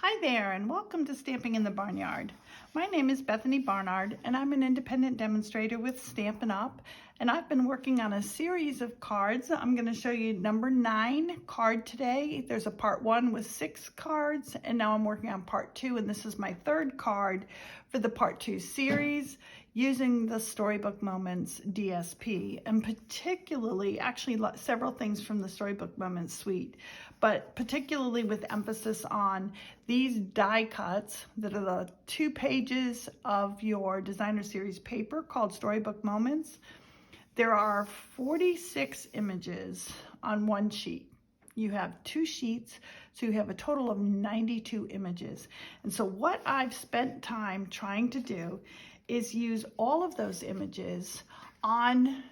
Hi there, and welcome to Stamping in the Barnyard. My name is Bethany Barnard, and I'm an independent demonstrator with Stampin Up, and I've been working on a series of cards. I'm going to show you number 9 card today. There's a part 1 with 6 cards, and now I'm working on part 2, and this is my 3rd card for the part 2 series using the Storybook Moments DSP, and particularly, actually several things from the Storybook Moments suite, but particularly with emphasis on these die cuts that are the 2 pages of your designer series paper called Storybook Moments. There are 46 images on one sheet. You have 2 sheets, so you have a total of 92 images. And so what I've spent time trying to do is use all of those images on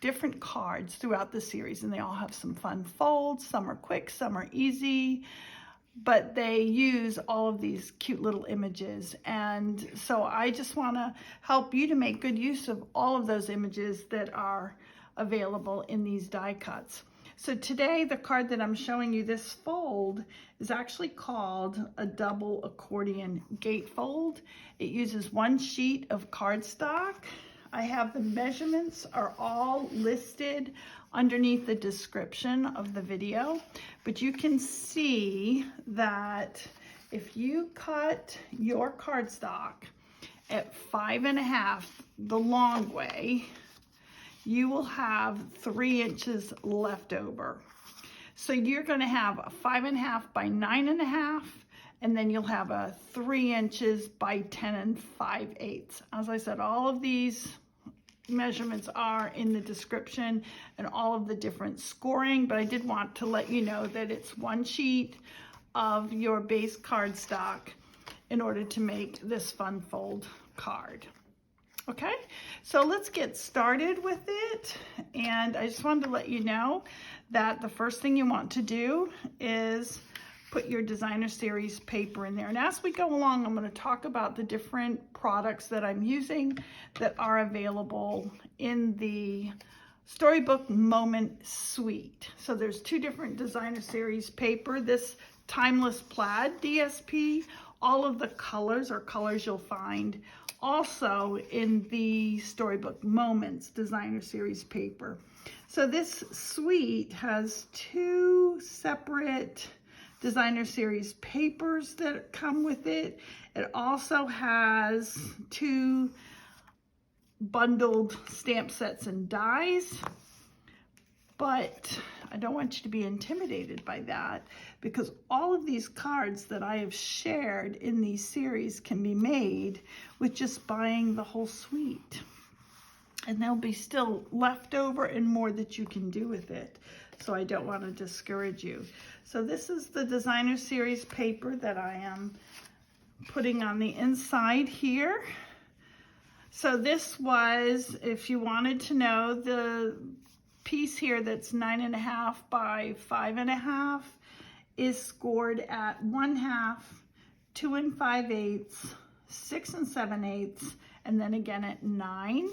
different cards throughout the series, and they all have some fun folds. Some are quick, some are easy, but they use all of these cute little images. And so I just want to help you to make good use of all of those images that are available in these die cuts. So today, the card that I'm showing you, this fold, is actually called a double accordion gatefold. It uses 1 sheet of cardstock. I have the measurements are all listed underneath the description of the video, but you can see that if you cut your cardstock at 5.5 the long way, you will have 3 inches left over. So you're going to have a 5.5 by 9.5, and then you'll have a 3 inches by 10 5/8. As I said, all of these measurements are in the description and all of the different scoring, but I did want to let you know that it's 1 sheet of your base cardstock in order to make this fun fold card. Okay, so let's get started with it. And I just wanted to let you know that the first thing you want to do is put your designer series paper in there. And as we go along, I'm going to talk about the different products that I'm using that are available in the Storybook Moment suite. So there's 2 different designer series paper. This Timeless Plaid DSP, all of the colors are colors you'll find also in the Storybook Moments designer series paper. So this suite has 2 separate designer series papers that come with it. It also has 2 bundled stamp sets and dies, but I don't want you to be intimidated by that, because all of these cards that I have shared in these series can be made with just buying the whole suite. And there'll be still left over and more that you can do with it. So I don't want to discourage you. So this is the designer series paper that I am putting on the inside here. So this was, if you wanted to know, the piece here that's 9.5 by 5.5 is scored at 1/2, 2 5/8, 6 7/8, and then again at 9.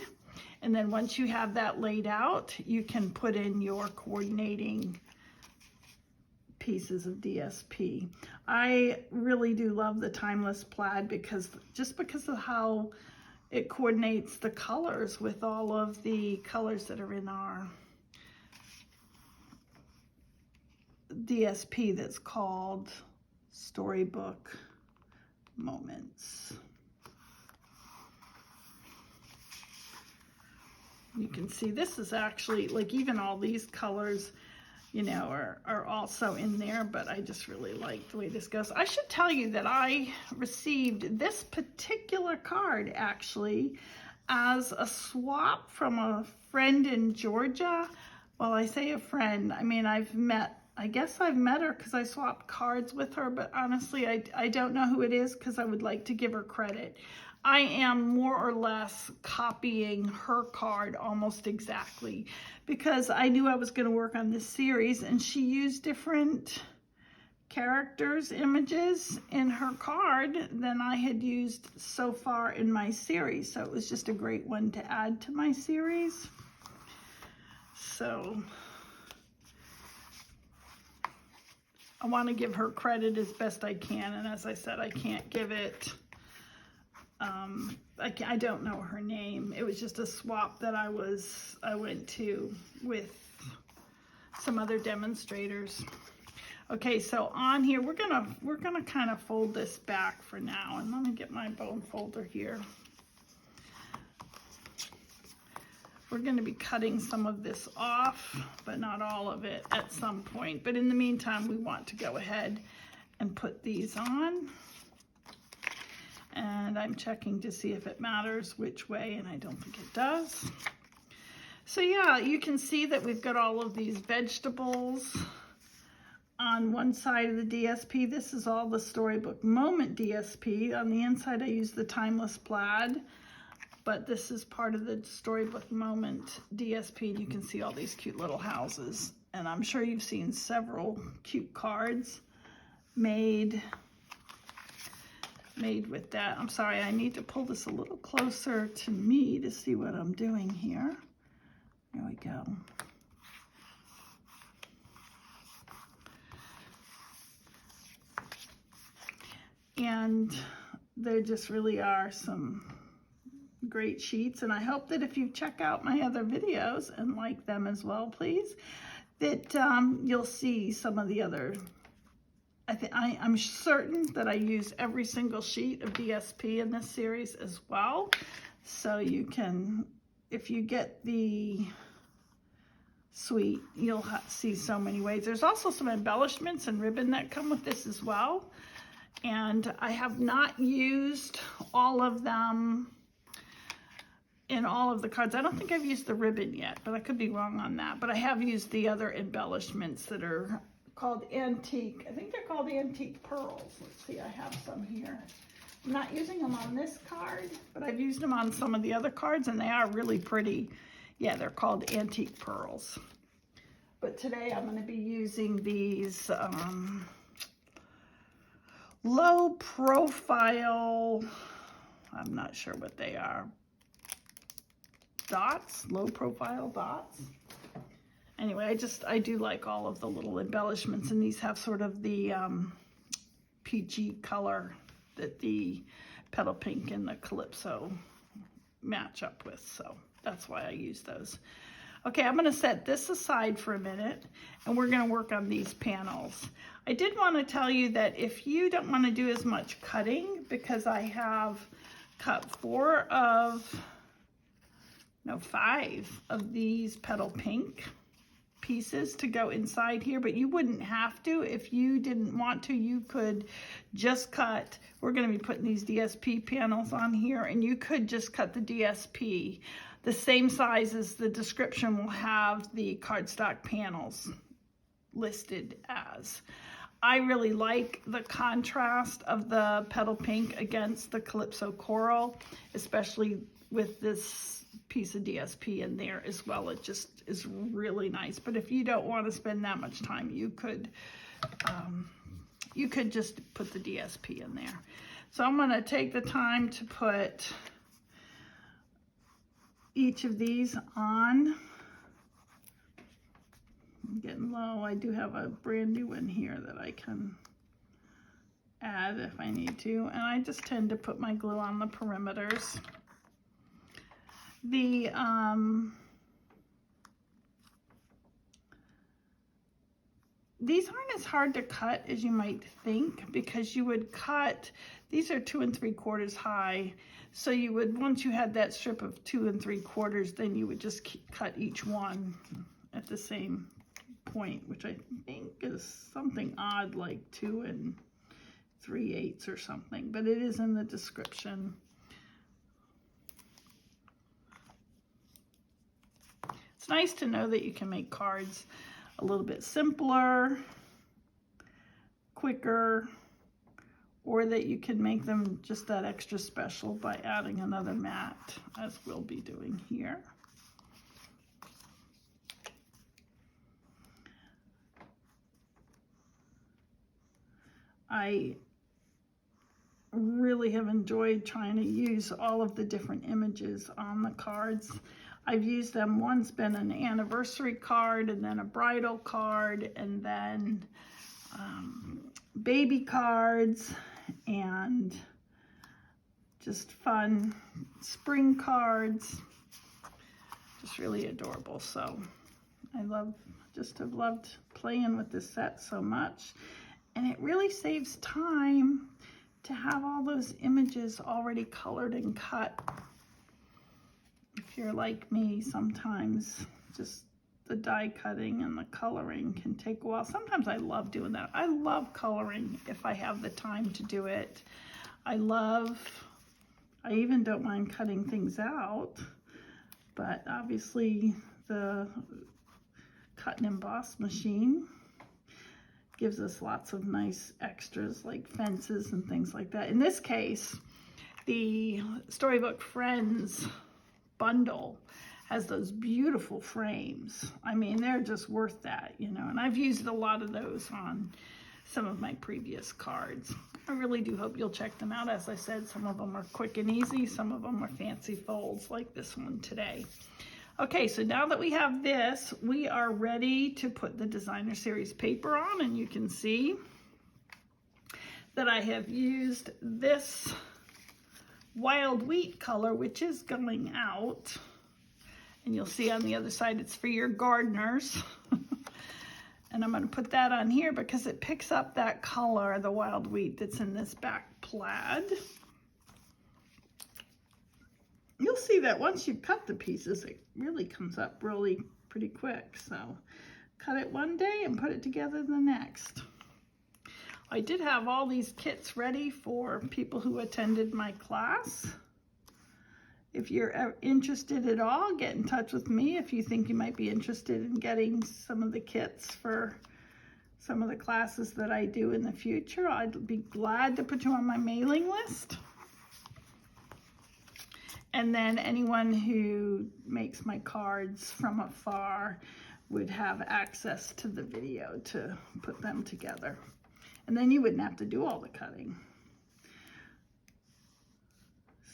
And then once you have that laid out, you can put in your coordinating pieces of DSP. I really do love the Timeless Plaid because of how it coordinates the colors with all of the colors that are in our DSP that's called Storybook Moments. You can see this is actually, like, even all these colors, you know, are also in there, but I just really like the way this goes. I should tell you that I received this particular card actually as a swap from a friend in Georgia. Well, I say a friend, I mean, I guess I've met her because I swapped cards with her, but honestly, I don't know who it is because I would like to give her credit. I am more or less copying her card almost exactly because I knew I was going to work on this series, and she used different characters, images in her card than I had used so far in my series. So it was just a great one to add to my series. So I want to give her credit as best I can, and as I said, I can't give it, I don't know her name. It was just a swap that I went to with some other demonstrators. Okay, so on here, we're gonna kind of fold this back for now, and let me get my bone folder here. We're gonna be cutting some of this off, but not all of it at some point. But in the meantime, we want to go ahead and put these on. And I'm checking to see if it matters which way, and I don't think it does. So yeah, you can see that we've got all of these vegetables on one side of the DSP. This is all the Storybook Moment DSP. On the inside, I use the Timeless Plaid, but this is part of the Storybook Moment DSP, and you can see all these cute little houses. And I'm sure you've seen several cute cards made with that. I'm sorry, I need to pull this a little closer to me to see what I'm doing here. There we go. And there just really are some great sheets, and I hope that if you check out my other videos and like them as well, please, that you'll see some of the other. I'm certain that I use every single sheet of DSP in this series as well, so you can, if you get the suite, you'll see so many ways. There's also some embellishments and ribbon that come with this as well. And I have not used all of them in all of the cards. I don't think I've used the ribbon yet, but I could be wrong on that. But I have used the other embellishments that are called antique. I think they're called antique pearls. Let's see, I have some here. I'm not using them on this card, but I've used them on some of the other cards, and they are really pretty. Yeah, they're called antique pearls. But today I'm going to be using these low profile, I'm not sure what they are, dots, low profile dots. Anyway, I do like all of the little embellishments, and these have sort of the peachy color that the Petal Pink and the Calypso match up with, so that's why I use those. Okay, I'm going to set this aside for a minute, and we're going to work on these panels. I did want to tell you that if you don't want to do as much cutting, because I have cut 5 of these Petal Pink pieces to go inside here, but you wouldn't have to. If you didn't want to, you could just cut, we're going to be putting these DSP panels on here, and you could just cut the DSP the same size as the description will have the cardstock panels listed as. I really like the contrast of the Petal Pink against the Calypso Coral, especially with this piece of DSP in there as well. It just is really nice. But if you don't want to spend that much time, you could just put the DSP in there. So I'm going to take the time to put each of these on. I'm getting low. I do have a brand new one here that I can add if I need to, and I just tend to put my glue on the perimeters. These aren't as hard to cut as you might think, because you would cut, these are 2 3/4 high, so you would, once you had that strip of 2 3/4, then you would just cut each one at the same point, which I think is something odd like 2 3/8 or something, but it is in the description. It's nice to know that you can make cards a little bit simpler, quicker, or that you can make them just that extra special by adding another mat, as we'll be doing here. I really have enjoyed trying to use all of the different images on the cards. I've used them, one's been an anniversary card, and then a bridal card, and then baby cards and just fun spring cards. Just really adorable. So I have loved playing with this set so much. And it really saves time to have all those images already colored and cut. If you're like me, sometimes just the die cutting and the coloring can take a while. Sometimes I love doing that. I love coloring if I have the time to do it. I even don't mind cutting things out, but obviously the cut and emboss machine gives us lots of nice extras like fences and things like that. In this case, the Storybook Friends bundle has those beautiful frames. I mean, they're just worth that, you know, and I've used a lot of those on some of my previous cards. I really do hope you'll check them out. As I said, some of them are quick and easy, some of them are fancy folds like this one today. Okay, so now that we have this, we are ready to put the designer series paper on, and you can see that I have used this wild wheat color, which is going out. And you'll see on the other side, it's for your gardeners. And I'm going to put that on here because it picks up that color, the wild wheat that's in this back plaid. You'll see that once you cut the pieces, it really comes up really pretty quick. So cut it one day and put it together the next. I did have all these kits ready for people who attended my class. If you're interested at all, get in touch with me if you think you might be interested in getting some of the kits for some of the classes that I do in the future. I'd be glad to put you on my mailing list. And then anyone who makes my cards from afar would have access to the video to put them together. And then you wouldn't have to do all the cutting.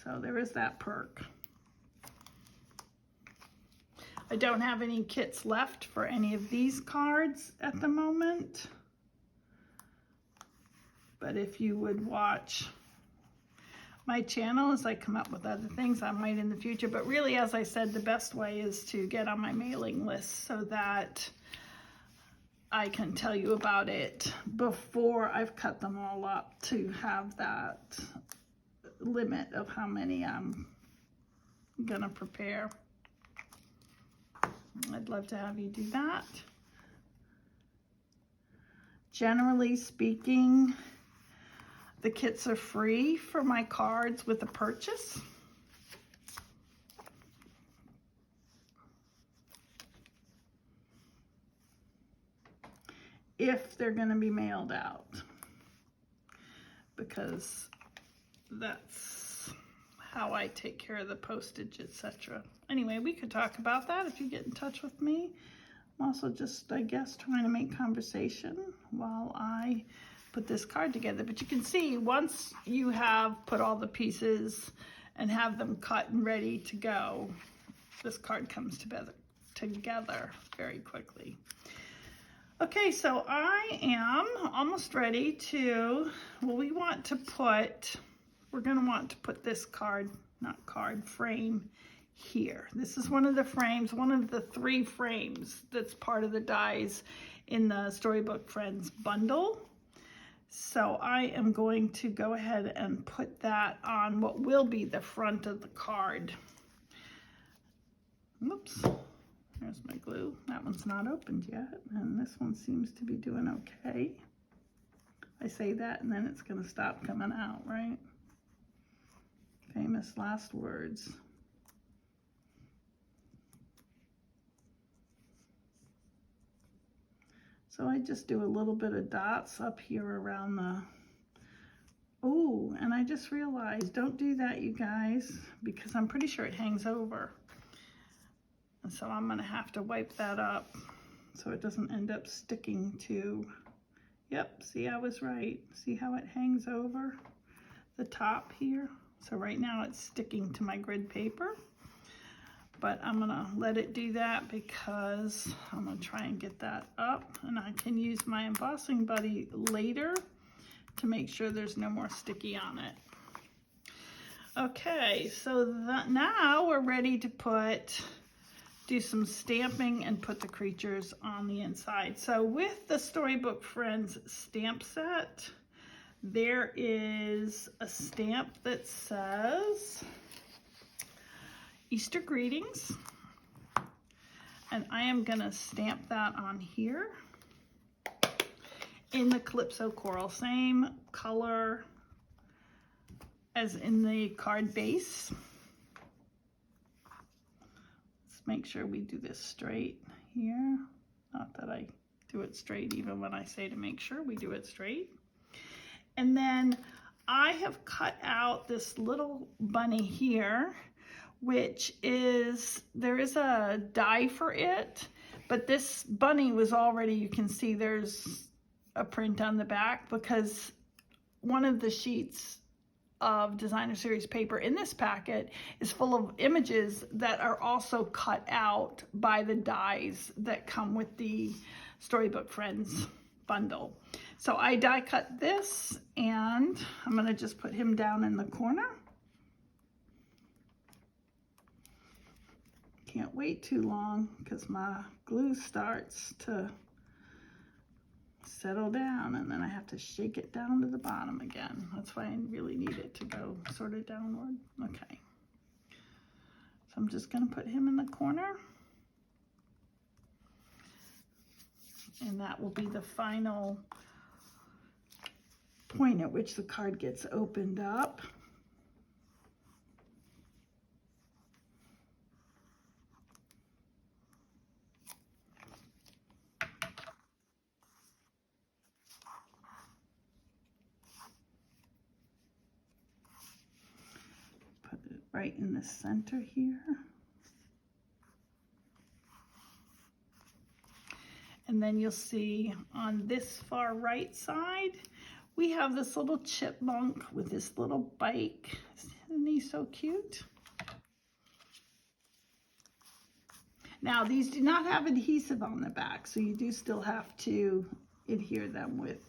So there is that perk. I don't have any kits left for any of these cards at the moment. But if you would watch my channel as I come up with other things, I might in the future. But really, as I said, the best way is to get on my mailing list so that I can tell you about it before I've cut them all up, to have that limit of how many I'm gonna prepare. I'd love to have you do that. Generally speaking, the kits are free for my cards with a purchase. If they're going to be mailed out, because that's how I take care of the postage, etc. Anyway, we could talk about that if you get in touch with me. I'm also just, I guess, trying to make conversation while I put this card together. But you can see once you have put all the pieces and have them cut and ready to go, this card comes together very quickly. Okay, so I am almost ready to, well, we're going to want to put this frame here. This is one of the frames, one of the 3 frames that's part of the dies in the Storybook Friends bundle. So I am going to go ahead and put that on what will be the front of the card. Oops. There's my glue. That one's not opened yet, and this one seems to be doing okay. I say that and then it's going to stop coming out, right? Famous last words. So I just do a little bit of dots up here around the, oh, and I just realized, don't do that, you guys, because I'm pretty sure it hangs over. And so I'm going to have to wipe that up so it doesn't end up sticking to, yep, see, I was right. See how it hangs over the top here? So right now it's sticking to my grid paper. but I'm gonna let it do that because I'm gonna try and get that up, and I can use my embossing buddy later to make sure there's no more sticky on it. Okay, so now we're ready to do some stamping and put the creatures on the inside. So with the Storybook Friends stamp set, there is a stamp that says Easter greetings, and I am gonna stamp that on here in the Calypso Coral, same color as in the card base. Let's make sure we do this straight here. Not that I do it straight even when I say to make sure we do it straight. And then I have cut out this little bunny here, which is, there is a die for it, but this bunny was already, you can see there's a print on the back because one of the sheets of designer series paper in this packet is full of images that are also cut out by the dies that come with the Storybook Friends bundle. So I die cut this, and I'm going to just put him down in the corner. Can't wait too long because my glue starts to settle down, and then I have to shake it down to the bottom again. That's why I really need it to go sort of downward. Okay. So I'm just going to put him in the corner. And that will be the final point at which the card gets opened up. Put it right in the center here. And then you'll see on this far right side, we have this little chipmunk with this little bike. Isn't he so cute? Now, these do not have adhesive on the back, so you do still have to adhere them with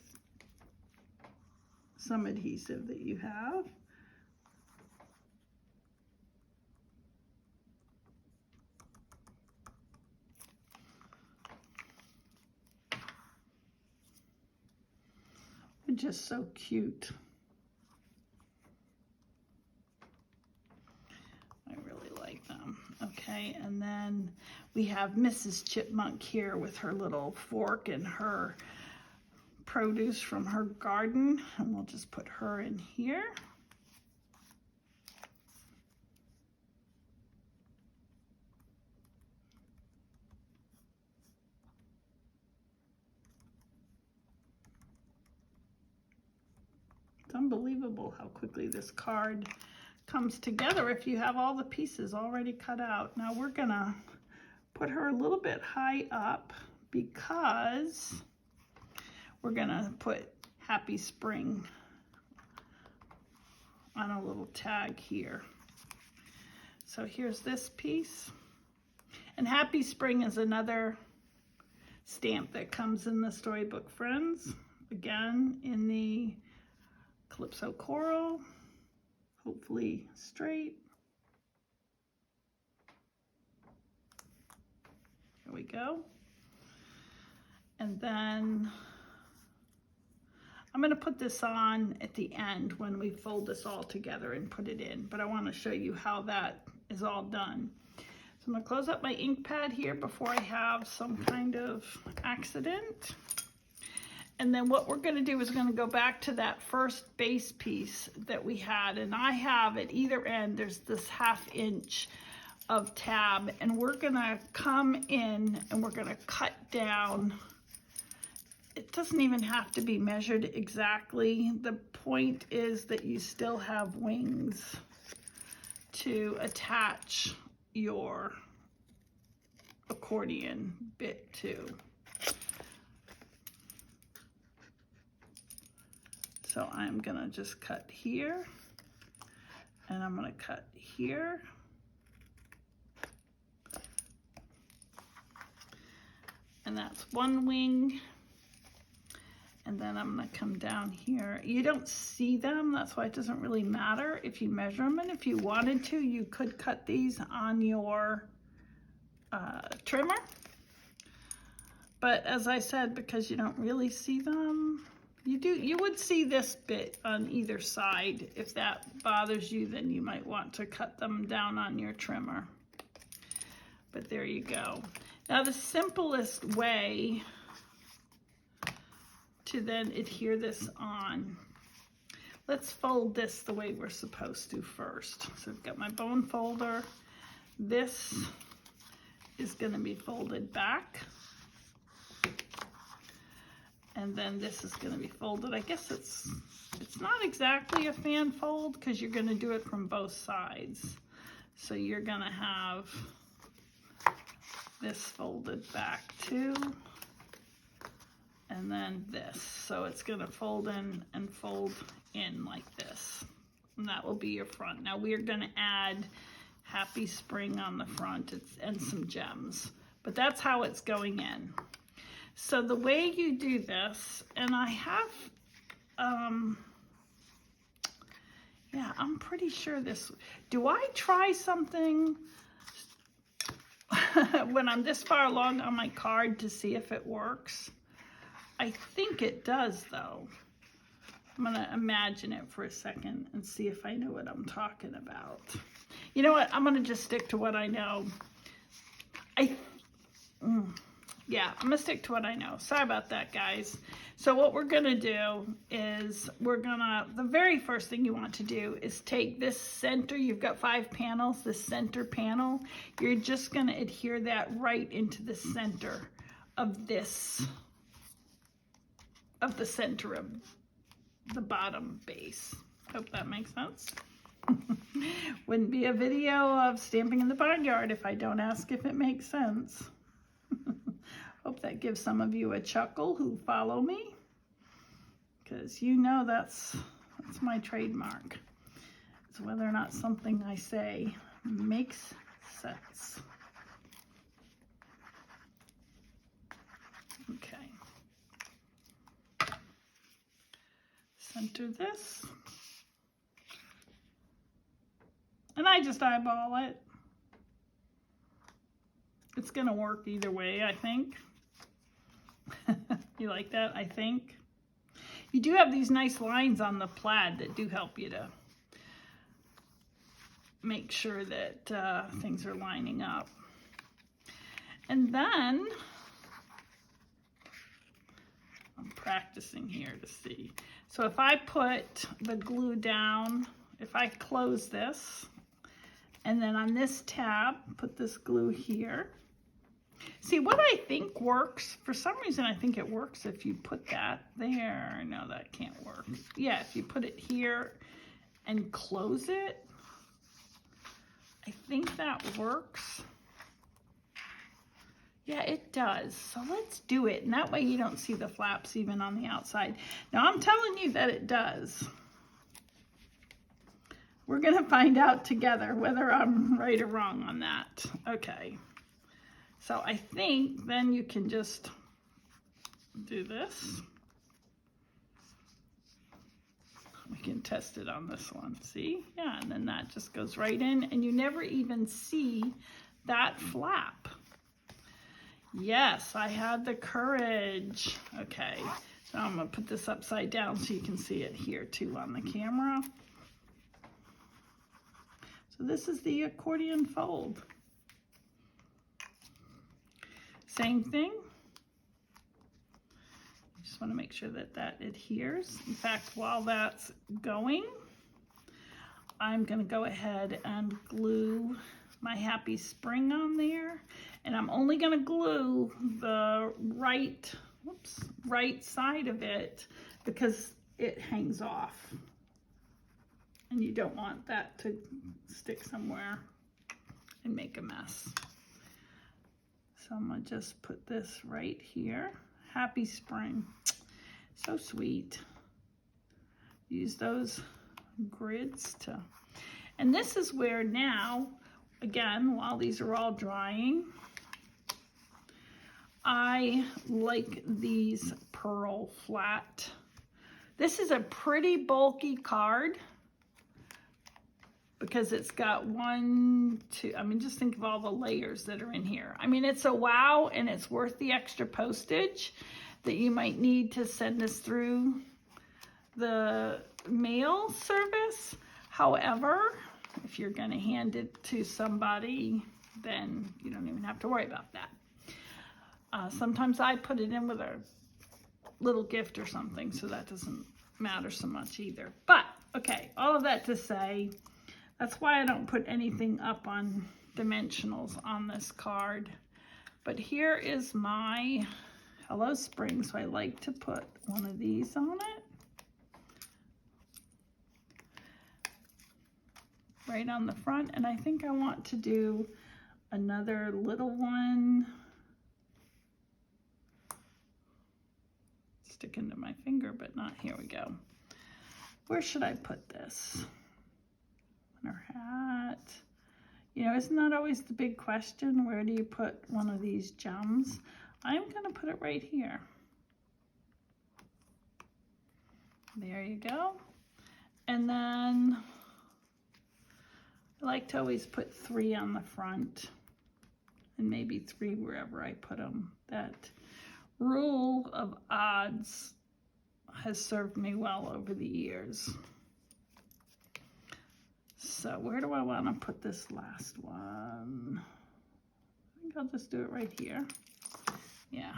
some adhesive that you have. They're just so cute. I really like them. Okay, and then we have Mrs. Chipmunk here with her little fork and her produce from her garden, and we'll just put her in here. It's unbelievable how quickly this card comes together if you have all the pieces already cut out. Now we're gonna put her a little bit high up because we're gonna put Happy Spring on a little tag here. So here's this piece. And Happy Spring is another stamp that comes in the Storybook Friends. Again, in the Calypso Coral, hopefully straight. Here we go. And then I'm going to put this on at the end when we fold this all together and put it in, but I want to show you how that is all done. So I'm going to close up my ink pad here before I have some kind of accident. And then what we're going to do is going to go back to that first base piece that we had, and I have at either end there's this 1/2 inch of tab, and we're going to come in and we're going to cut down. It doesn't even have to be measured exactly. The point is that you still have wings to attach your accordion bit to. So I'm gonna just cut here, and I'm gonna cut here. And that's one wing. And then I'm gonna come down here. You don't see them, that's why it doesn't really matter if you measure them. And if you wanted to, you could cut these on your trimmer. But as I said, because you don't really see them, you would see this bit on either side. If that bothers you, then you might want to cut them down on your trimmer. But there you go. Now the simplest way to then adhere this on, let's fold this the way we're supposed to first. So I've got my bone folder. This is going to be folded back. And then this is going to be folded. I guess it's not exactly a fan fold because you're going to do it from both sides. So you're going to have this folded back too. And then this. So it's going to fold in and fold in like this. And that will be your front. Now we are going to add Happy Spring on the front and some gems. But that's how it's going in. So the way you do this, and I have, yeah, I'm pretty sure this, do I try something when I'm this far along on my card to see if it works? I think it does though. I'm gonna imagine it for a second and see if I know what I'm talking about. You know what, I'm gonna just stick to what I know. Yeah, I'm gonna stick to what I know. Sorry about that, guys. So what we're gonna do is the very first thing you want to do is take this center, you've got 5 panels, this center panel, you're just gonna adhere that right into the center of this, of the center of the bottom base. Hope that makes sense. Wouldn't be a video of Stamping in the Barnyard if I don't ask if it makes sense. Hope that gives some of you a chuckle who follow me, because you know that's my trademark. It's whether or not something I say makes sense. Okay. Center this. And I just eyeball it. It's gonna work either way, I think. You like that, I think? You do have these nice lines on the plaid that do help you to make sure that things are lining up. And then, I'm practicing here to see. So if I put the glue down, if I close this, and then on this tab, put this glue here. See, what I think works, for some reason I think it works if you put that there. No, that can't work. Yeah, if you put it here and close it, I think that works. Yeah, it does. So let's do it. And that way you don't see the flaps even on the outside. Now I'm telling you that it does. We're gonna find out together whether I'm right or wrong on that. Okay. So I think then you can just do this. We can test it on this one, see? Yeah, and then that just goes right in and you never even see that flap. Yes, I had the courage. Okay, so I'm gonna put this upside down so you can see it here too on the camera. So this is the accordion fold. Same thing. Just want to make sure that that adheres. In fact, while that's going, I'm going to go ahead and glue my Happy Spring on there. And I'm only going to glue the right side of it because it hangs off. And you don't want that to stick somewhere and make a mess. So I'm gonna just put this right here. Happy Spring. So sweet. Use those grids to, and this is where now, again, while these are all drying, I like these pearl flat. This is a pretty bulky card because it's got 1, 2, I mean, just think of all the layers that are in here. I mean, it's a wow, and it's worth the extra postage that you might need to send this through the mail service. However, if you're going to hand it to somebody, then you don't even have to worry about that. Sometimes I put it in with a little gift or something, so that doesn't matter so much either. But, okay, all of that to say, that's why I don't put anything up on dimensionals on this card. But here is my Hello Spring, so I like to put one of these on it. Right on the front, and I think I want to do another little one. Stick into my finger, but not, here we go. Where should I put this? On her hat. You know, isn't that always the big question? Where do you put one of these gems? I'm gonna put it right here. There you go. And then I like to always put 3 on the front and maybe 3 wherever I put them. That rule of odds has served me well over the years. So where do I want to put this last one? I think I'll just do it right here. Yeah.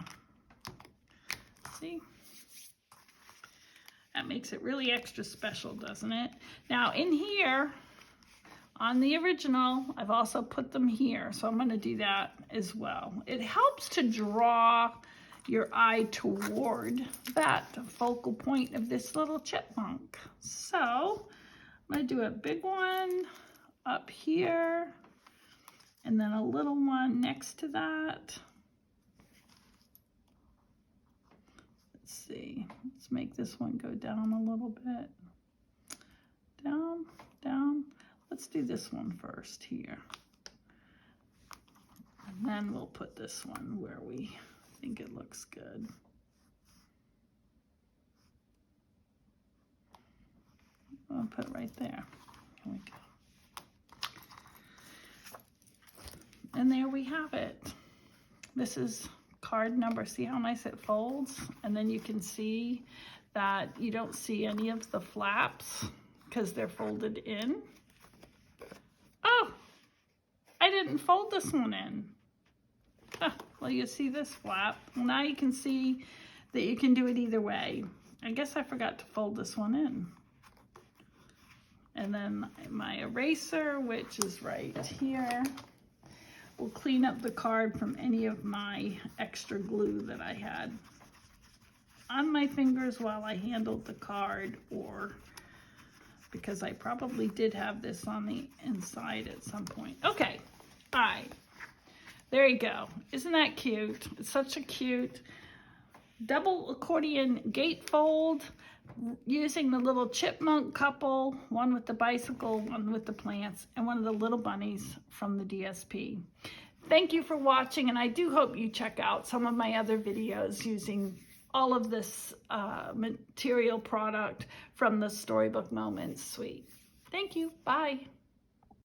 See? That makes it really extra special, doesn't it? Now in here, on the original, I've also put them here, so I'm going to do that as well. It helps to draw your eye toward that focal point of this little chipmunk. So I'm going to do a big one up here, and then a little one next to that. Let's see, let's make this one go down a little bit. Down, down. Let's do this one first here. And then we'll put this one where we think it looks good. I'll put it right there. Here we go. And there we have it. This is card number. See how nice it folds? And then you can see that you don't see any of the flaps because they're folded in. Oh, I didn't fold this one in. Oh, well, you see this flap. Well, now you can see that you can do it either way. I guess I forgot to fold this one in. And then my eraser, which is right here, will clean up the card from any of my extra glue that I had on my fingers while I handled the card, or because I probably did have this on the inside at some point. Okay, all right, there you go. Isn't that cute? It's such a cute double accordion gatefold using the little chipmunk couple, one with the bicycle, one with the plants, and one of the little bunnies from the DSP. Thank you for watching, and I do hope you check out some of my other videos using all of this material product from the Storybook Moments suite. Thank you. Bye.